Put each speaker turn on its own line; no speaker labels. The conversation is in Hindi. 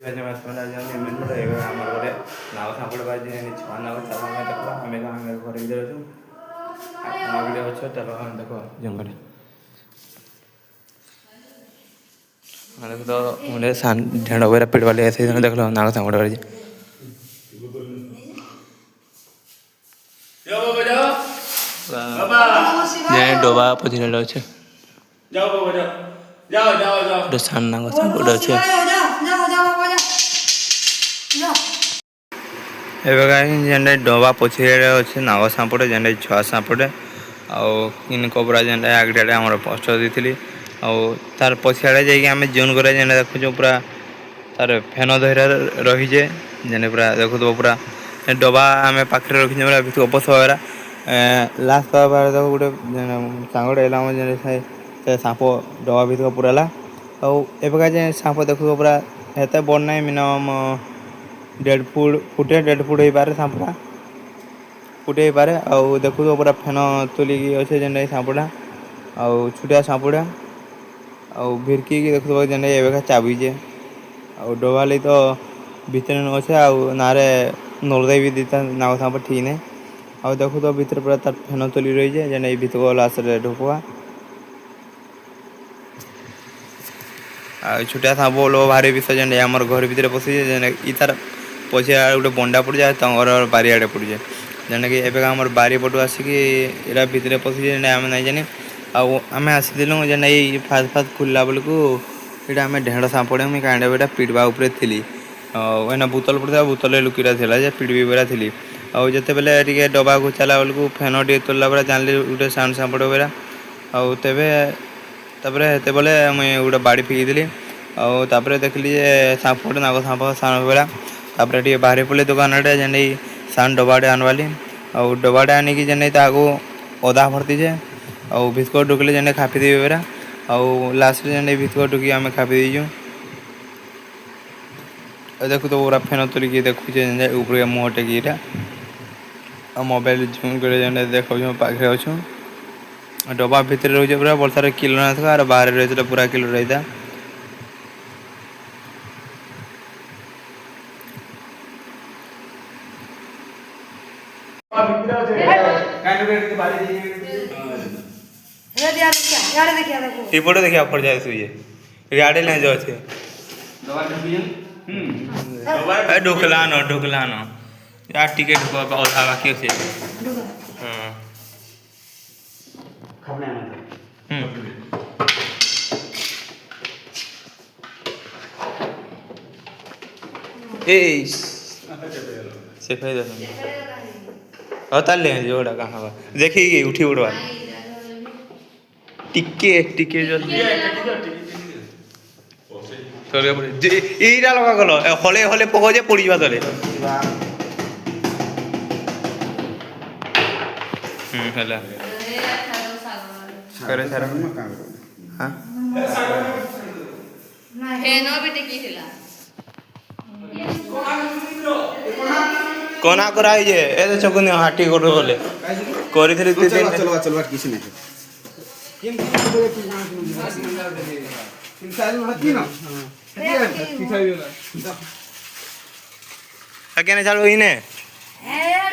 नाव सापड़ बाजी छुआ नाव चला देखो आम घर भीतर अच्छे चलो हम देखो जंगल तो मुझे ढेड़ वगैरह पिट वाले ऐसे देख लो नाव सापड़ बाजी डोबा पथी अच्छे सान नाव सापड़ अच्छे एबे डोबा पछी अच्छे नाव सांपटे जेन छुआ सांपटे आन कबरा जेन आगड़े आम पोस्ट देती तार पछियाड़े जामें जून कर देखु पूरा तार फेन धैर्य रहीजे जेने पूरा देखु पूरा डबा आम पाखे रखी पूरा उपस वगैरह लास्ट देख गोटे सांगड़े से सांप डबा भीतर पूरा एवं सांप देखु पूरा एत बड़ ना मिनिमम 1.5 फुट हो पारे सांपटा फुटे हो पारे देखु पूरा फेन तुलिकी अच्छे जेन सांपटा छुटिया सांपटा भिरकी देखु जेन एवं चाबीजे डबा ली तो भितर अच्छे नारे नलदे भी दीता नाव सांप ठीक नहीं देखु तो भीतर पूरा तार फेन तुली रही है जेन भीतर लास्ट ढुकवा छुटिया सांप लो भारी विषय जेन आम घर भीतर पशि तार पछिया गोटे बंडा पड़ जाए घर बारियाड़े पड़ जाए जेन कि एवं आम बारी पटू आसिकी इरा भितर पशि आम नहीं जानी आम आसीलु जेन फास्ट फास्ट खुलला बेलू यहाँ आम ढेड़ सांपड़े मुझे कांड बेटा पिटवा उपरे थी एना बोतल पड़ता बोतल लुकीरा थी पिटबी बेरा थी जिते बेले टे डबा घुचाला बेलू फेन टे तोड़ला बेला जानली गोटे साउंड सांपड़ बेरा तेरे बेले मुझे गोटे बाड़ी फिकी देखली सांपड़ नाग सांप साण बेला टे बाहर पड़े दुकान आड़े जेन साउंड डबाटे आनवाली डबाटे आनिकी जेन आगू अदा भर्ती जे भितक ढुकले जेन खापी देवे बेरा लास्ट जेन भितक ढुकी आम खापी दीचु देखु तो पूरा फेन तुलिकी देखुचे ऊपर मुह टेकी मोबाइल जूम कर देखा पाखे अच्छु डबा भितर रही पूरा बर्षार किलो ना था बाहर रही पूरा किलो रही था इपटे देखिए पड़ जाए सुई गाड़ी ले जाओ छे ढुकला न यार टिकट अधा बाकी छे हां खबने ए से फायदा ताले जोड़ा कहाँ देखी उठी उड़वा टिके टिके এইটা লগা গল হলে হলে পকজে পড়িবা তলে ହେଲା करे सारा हां हेनो भी टिकी थिला कोना कराई जे ए चकुनी हाटी गोड़ बोले करिथली ती दिन चलवा किछ नहीं किन साइज में हती ना हां केने चालू इने ए यार